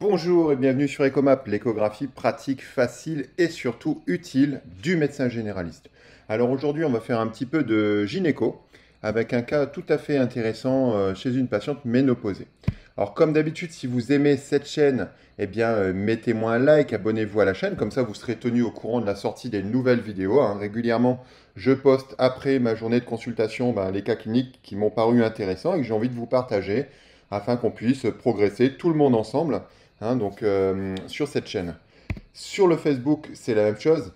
Bonjour et bienvenue sur EcoMap, l'échographie pratique, facile et surtout utile du médecin généraliste. Alors aujourd'hui, on va faire un petit peu de gynéco avec un cas tout à fait intéressant chez une patiente ménopausée. Alors comme d'habitude, si vous aimez cette chaîne, mettez-moi un like, abonnez-vous à la chaîne, comme ça vous serez tenu au courant de la sortie des nouvelles vidéos, hein. Régulièrement, je poste après ma journée de consultation les cas cliniques qui m'ont paru intéressants et que j'ai envie de vous partager afin qu'on puisse progresser tout le monde ensemble. Sur cette chaîne. Sur le Facebook, c'est la même chose.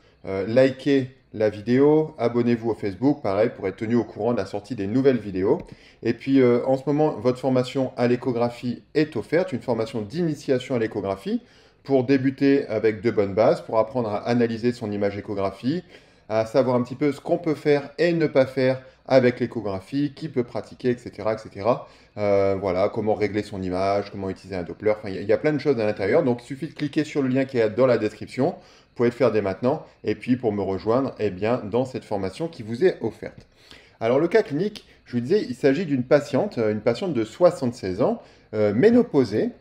Likez la vidéo, abonnez-vous au Facebook, pareil, pour être tenu au courant de la sortie des nouvelles vidéos. Et puis, en ce moment, votre formation à l'échographie est offerte, une formation d'initiation à l'échographie, pour débuter avec de bonnes bases, pour apprendre à analyser son image échographie, à savoir un petit peu ce qu'on peut faire et ne pas faire avec l'échographie, qui peut pratiquer, etc., etc. Voilà, comment régler son image, comment utiliser un Doppler. Enfin, il y a plein de choses à l'intérieur. Donc, il suffit de cliquer sur le lien qui est dans la description. Vous pouvez le faire dès maintenant. Et puis, pour me rejoindre, dans cette formation qui vous est offerte. Alors, le cas clinique, je vous disais, il s'agit d'une une patiente de 76 ans, ménopausée,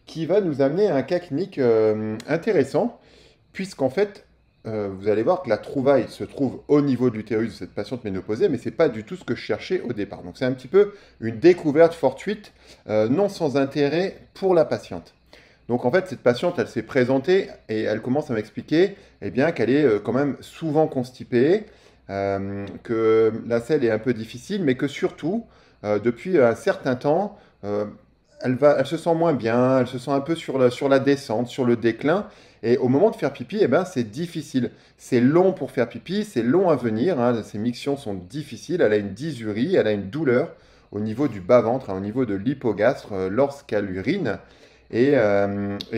qui va nous amener à un cas clinique intéressant, puisqu'en fait, vous allez voir que la trouvaille se trouve au niveau de l'utérus de cette patiente ménopausée, mais ce n'est pas du tout ce que je cherchais au départ. Donc c'est un petit peu une découverte fortuite, non sans intérêt pour la patiente. Donc en fait, cette patiente, elle s'est présentée et elle commence à m'expliquer qu'elle est quand même souvent constipée, que la selle est un peu difficile, mais que surtout, depuis un certain temps, elle se sent moins bien, elle se sent un peu sur la descente, sur le déclin. Et au moment de faire pipi, c'est difficile. C'est long pour faire pipi, c'est long à venir, hein. Ces mictions sont difficiles. Elle a une dysurie, elle a une douleur au niveau du bas-ventre, hein, au niveau de l'hypogastre lorsqu'elle urine. Et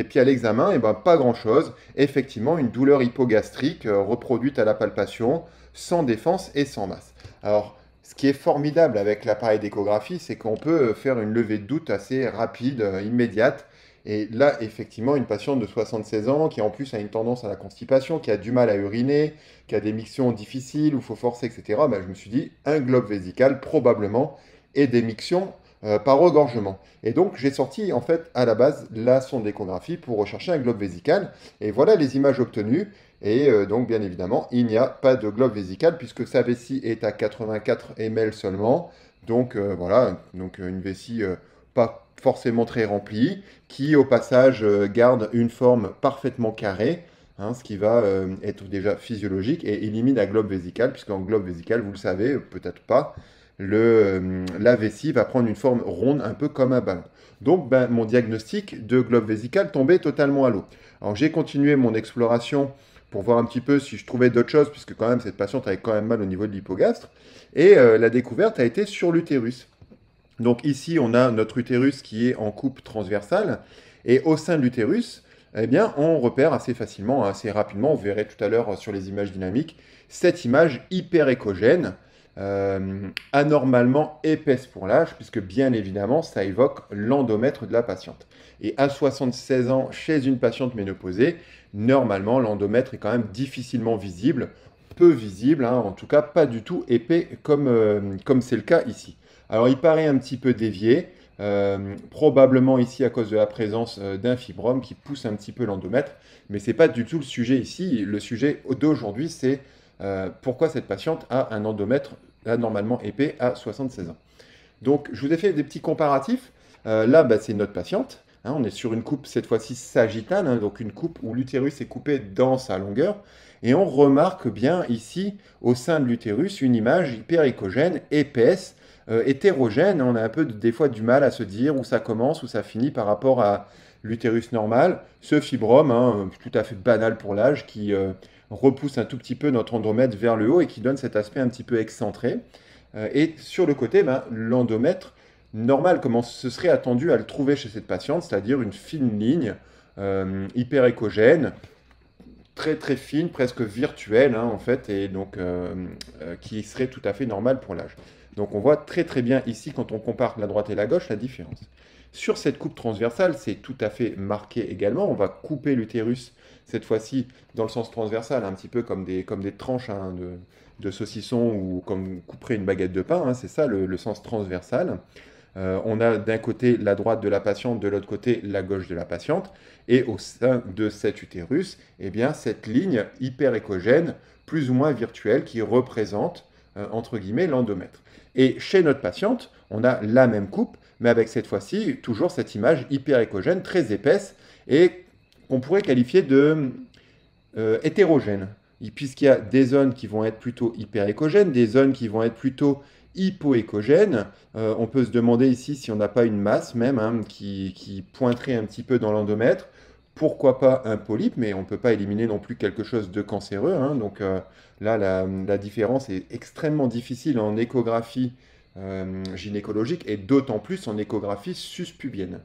puis à l'examen, pas grand-chose. Effectivement, une douleur hypogastrique reproduite à la palpation, sans défense et sans masse. Alors, ce qui est formidable avec l'appareil d'échographie, c'est qu'on peut faire une levée de doute assez rapide, immédiate. Et là, effectivement, une patiente de 76 ans qui en plus a une tendance à la constipation, qui a du mal à uriner, qui a des mictions difficiles où il faut forcer, etc., je me suis dit, un globe vésical probablement et des mictions par regorgement. Et donc, j'ai sorti en fait à la base la sonde d'échographie pour rechercher un globe vésical. Et voilà les images obtenues. Et donc, bien évidemment, il n'y a pas de globe vésical puisque sa vessie est à 84 ml seulement. Donc, voilà, donc une vessie pas forcément très remplie, qui au passage garde une forme parfaitement carrée, hein, ce qui va être déjà physiologique et élimine la globe vésicale, puisqu'en globe vésical, vous le savez, peut-être pas, la vessie va prendre une forme ronde, un peu comme un ballon. Donc, mon diagnostic de globe vésical tombait totalement à l'eau. Alors, j'ai continué mon exploration pour voir un petit peu si je trouvais d'autres choses, puisque quand même, cette patiente avait quand même mal au niveau de l'hypogastre. Et la découverte a été sur l'utérus. Donc ici, on a notre utérus qui est en coupe transversale. Et au sein de l'utérus, on repère assez facilement, assez rapidement, vous verrez tout à l'heure sur les images dynamiques, cette image hyper échogène, anormalement épaisse pour l'âge, puisque bien évidemment, ça évoque l'endomètre de la patiente. Et à 76 ans, chez une patiente ménopausée, normalement, l'endomètre est quand même difficilement visible, peu visible, hein, en tout cas pas du tout épais comme c'est le cas ici. Alors, il paraît un petit peu dévié, probablement ici à cause de la présence d'un fibrome qui pousse un petit peu l'endomètre, mais ce n'est pas du tout le sujet ici. Le sujet d'aujourd'hui, c'est pourquoi cette patiente a un endomètre anormalement épais à 76 ans. Donc, je vous ai fait des petits comparatifs. Là, c'est notre patiente. Hein, on est sur une coupe, cette fois-ci sagittale, hein, donc une coupe où l'utérus est coupé dans sa longueur. Et on remarque bien ici, au sein de l'utérus, une image hyper échogène, épaisse, hétérogène. On a un peu des fois du mal à se dire où ça commence, où ça finit par rapport à l'utérus normal. Ce fibrome, hein, tout à fait banal pour l'âge, qui repousse un tout petit peu notre endomètre vers le haut et qui donne cet aspect un petit peu excentré. Et sur le côté, l'endomètre normal, comment ce serait attendu à le trouver chez cette patiente, c'est-à-dire une fine ligne hyper échogène, très très fine, presque virtuelle hein, en fait, et donc qui serait tout à fait normale pour l'âge. Donc on voit très très bien ici, quand on compare la droite et la gauche, la différence. Sur cette coupe transversale, c'est tout à fait marqué également. On va couper l'utérus, cette fois-ci, dans le sens transversal, un petit peu comme des tranches hein, de saucisson ou comme couperait une baguette de pain. Hein, c'est ça le sens transversal. On a d'un côté la droite de la patiente, de l'autre côté la gauche de la patiente. Et au sein de cet utérus, eh bien, cette ligne hyperéchogène, plus ou moins virtuelle, qui représente, entre guillemets, l'endomètre. Et chez notre patiente, on a la même coupe, mais avec cette fois-ci, toujours cette image hyperéchogène, très épaisse, et qu'on pourrait qualifier de hétérogène, puisqu'il y a des zones qui vont être plutôt hyperéchogènes, des zones qui vont être plutôt hypoéchogènes. On peut se demander ici si on n'a pas une masse même qui pointerait un petit peu dans l'endomètre. Pourquoi pas un polype, mais on ne peut pas éliminer non plus quelque chose de cancéreux. Donc là, la différence est extrêmement difficile en échographie gynécologique et d'autant plus en échographie suspubienne.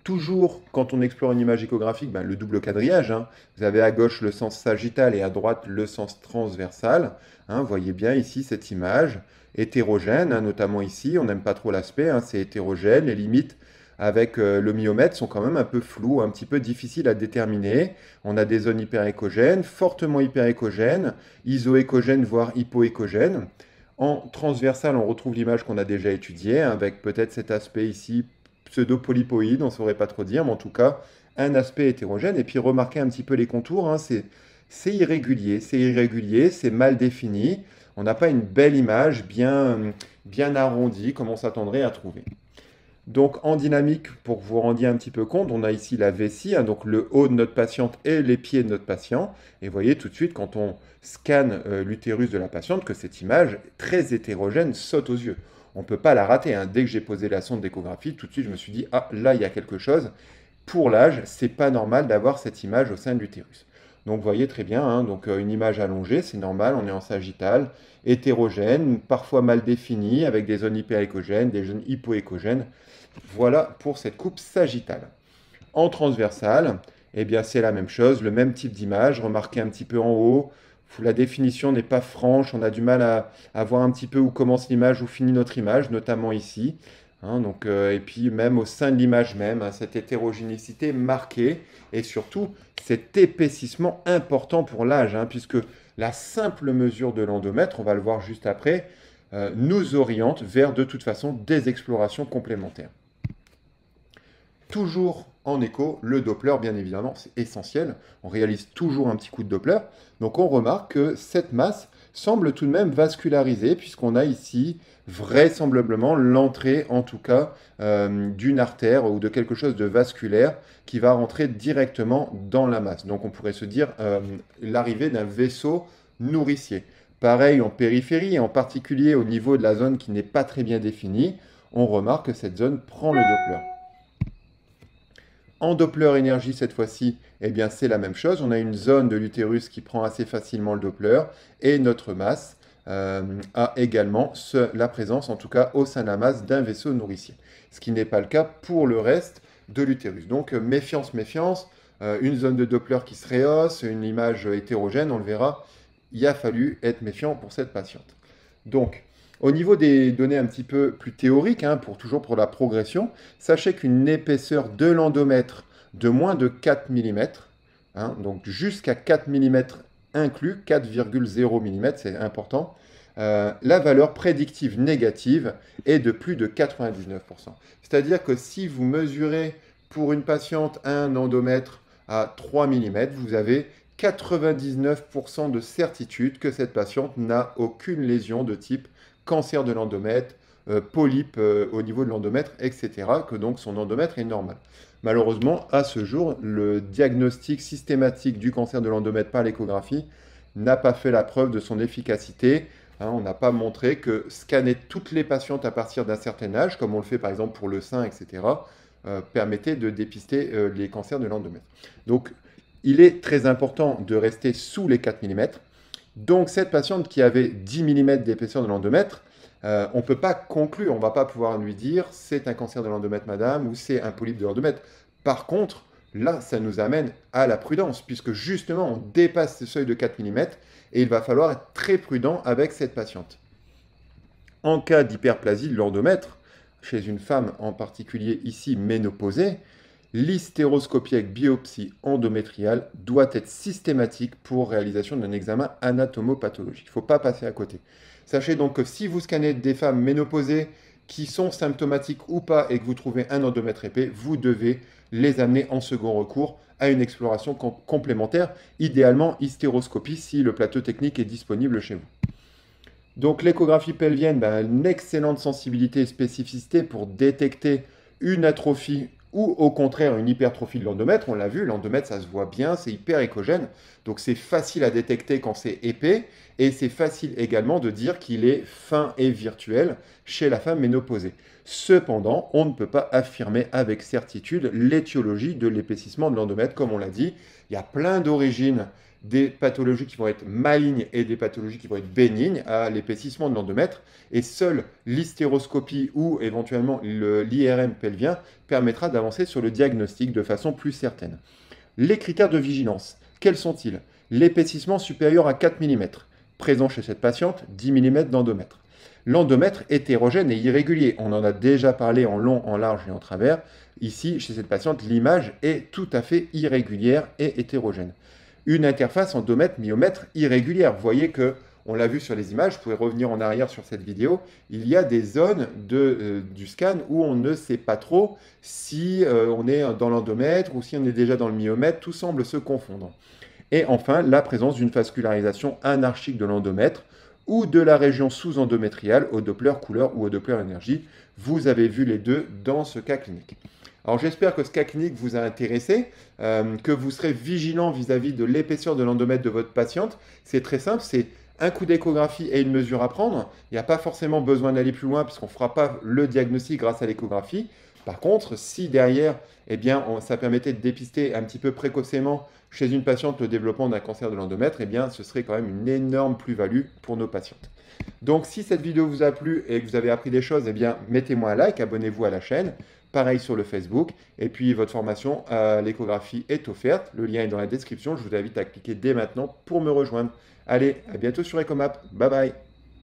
Toujours, quand on explore une image échographique, le double quadrillage. Vous avez à gauche le sens sagittal et à droite le sens transversal. Vous voyez bien ici cette image hétérogène, notamment ici. On n'aime pas trop l'aspect, c'est hétérogène. Les limites avec le myomètre sont quand même un peu floues, un petit peu difficiles à déterminer. On a des zones hyperéchogènes, fortement hyperéchogènes, isoéchogènes, voire hypoéchogènes. En transversal, on retrouve l'image qu'on a déjà étudiée, avec peut-être cet aspect ici pseudo-polypoïde, on ne saurait pas trop dire, mais en tout cas, un aspect hétérogène. Et puis remarquez un petit peu les contours, c'est irrégulier, c'est mal défini. On n'a pas une belle image bien arrondie comme on s'attendrait à trouver. Donc en dynamique, pour que vous vous rendiez un petit peu compte, on a ici la vessie, donc le haut de notre patiente et les pieds de notre patient. Et vous voyez tout de suite quand on scanne l'utérus de la patiente que cette image très hétérogène saute aux yeux. On ne peut pas la rater. Dès que j'ai posé la sonde d'échographie, tout de suite je me suis dit, ah là il y a quelque chose. Pour l'âge, c'est pas normal d'avoir cette image au sein de l'utérus. Donc vous voyez très bien, donc une image allongée, c'est normal, on est en sagittal, hétérogène, parfois mal définie, avec des zones hyperéchogènes, des zones hypoéchogènes. Voilà pour cette coupe sagittale. En transversale, eh bien c'est la même chose, le même type d'image, remarquez un petit peu en haut, la définition n'est pas franche, on a du mal à voir un petit peu où commence l'image, où finit notre image, notamment ici. Et puis même au sein de l'image même, cette hétérogénéité marquée et surtout cet épaississement important pour l'âge, puisque la simple mesure de l'endomètre, on va le voir juste après, nous oriente vers de toute façon des explorations complémentaires. Toujours en écho, le Doppler, bien évidemment, c'est essentiel. On réalise toujours un petit coup de Doppler. Donc on remarque que cette masse semble tout de même vascularisée, puisqu'on a ici vraisemblablement l'entrée, en tout cas, d'une artère ou de quelque chose de vasculaire qui va rentrer directement dans la masse. Donc on pourrait se dire l'arrivée d'un vaisseau nourricier. Pareil en périphérie, et en particulier au niveau de la zone qui n'est pas très bien définie, on remarque que cette zone prend le Doppler. En Doppler énergie, cette fois-ci, eh bien, c'est la même chose. On a une zone de l'utérus qui prend assez facilement le Doppler et notre masse a également la présence, en tout cas au sein de la masse, d'un vaisseau nourricier. Ce qui n'est pas le cas pour le reste de l'utérus. Donc, méfiance, méfiance. Une zone de Doppler qui se rehausse, une image hétérogène, on le verra. Il a fallu être méfiant pour cette patiente. Donc, au niveau des données un petit peu plus théoriques, toujours pour la progression, sachez qu'une épaisseur de l'endomètre de moins de 4 mm, donc jusqu'à 4 mm inclus, 4,0 mm, c'est important, la valeur prédictive négative est de plus de 99%. C'est-à-dire que si vous mesurez pour une patiente un endomètre à 3 mm, vous avez 99% de certitude que cette patiente n'a aucune lésion de type cancer de l'endomètre, polype au niveau de l'endomètre, etc., que donc son endomètre est normal. Malheureusement, à ce jour, le diagnostic systématique du cancer de l'endomètre par l'échographie n'a pas fait la preuve de son efficacité. On n'a pas montré que scanner toutes les patientes à partir d'un certain âge, comme on le fait par exemple pour le sein, etc., permettait de dépister les cancers de l'endomètre. Donc, il est très important de rester sous les 4 mm. Donc, cette patiente qui avait 10 mm d'épaisseur de l'endomètre, on ne peut pas conclure, on ne va pas pouvoir lui dire c'est un cancer de l'endomètre, madame, ou c'est un polype de l'endomètre. Par contre, là, ça nous amène à la prudence, puisque justement, on dépasse ce seuil de 4 mm et il va falloir être très prudent avec cette patiente. En cas d'hyperplasie de l'endomètre, chez une femme en particulier ici ménopausée, l'hystéroscopie avec biopsie endométriale doit être systématique pour réalisation d'un examen anatomopathologique. Il ne faut pas passer à côté. Sachez donc que si vous scannez des femmes ménopausées qui sont symptomatiques ou pas et que vous trouvez un endomètre épais, vous devez les amener en second recours à une exploration complémentaire, idéalement hystéroscopie si le plateau technique est disponible chez vous. Donc l'échographie pelvienne, une excellente sensibilité et spécificité pour détecter une atrophie ou au contraire une hypertrophie de l'endomètre. On l'a vu, l'endomètre ça se voit bien, c'est hyper échogène, donc c'est facile à détecter quand c'est épais et c'est facile également de dire qu'il est fin et virtuel chez la femme ménopausée. Cependant, on ne peut pas affirmer avec certitude l'étiologie de l'épaississement de l'endomètre, comme on l'a dit. Il y a plein d'origines des pathologies qui vont être malignes et des pathologies qui vont être bénignes à l'épaississement de l'endomètre. Et seule l'hystéroscopie ou éventuellement l'IRM pelvien permettra d'avancer sur le diagnostic de façon plus certaine. Les critères de vigilance, quels sont-ils? L'épaississement supérieur à 4 mm, présent chez cette patiente, 10 mm d'endomètre. L'endomètre hétérogène et irrégulier, on en a déjà parlé en long, en large et en travers. Ici, chez cette patiente, l'image est tout à fait irrégulière et hétérogène. Une interface endomètre-myomètre irrégulière. Vous voyez que, on l'a vu sur les images, vous pouvez revenir en arrière sur cette vidéo, il y a des zones du scan où on ne sait pas trop si on est dans l'endomètre ou si on est déjà dans le myomètre, tout semble se confondre. Et enfin, la présence d'une vascularisation anarchique de l'endomètre ou de la région sous-endométriale au Doppler couleur ou au Doppler énergie. Vous avez vu les deux dans ce cas clinique. Alors j'espère que ce cas clinique vous a intéressé, que vous serez vigilant vis-à-vis de l'épaisseur de l'endomètre de votre patiente. C'est très simple, c'est un coup d'échographie et une mesure à prendre. Il n'y a pas forcément besoin d'aller plus loin puisqu'on ne fera pas le diagnostic grâce à l'échographie. Par contre, si derrière, ça permettait de dépister un petit peu précocement chez une patiente le développement d'un cancer de l'endomètre, ce serait quand même une énorme plus-value pour nos patientes. Donc si cette vidéo vous a plu et que vous avez appris des choses, mettez-moi un like, abonnez-vous à la chaîne. Pareil sur le Facebook. Et puis votre formation à l'échographie est offerte. Le lien est dans la description. Je vous invite à cliquer dès maintenant pour me rejoindre. Allez, à bientôt sur Echomap. Bye bye.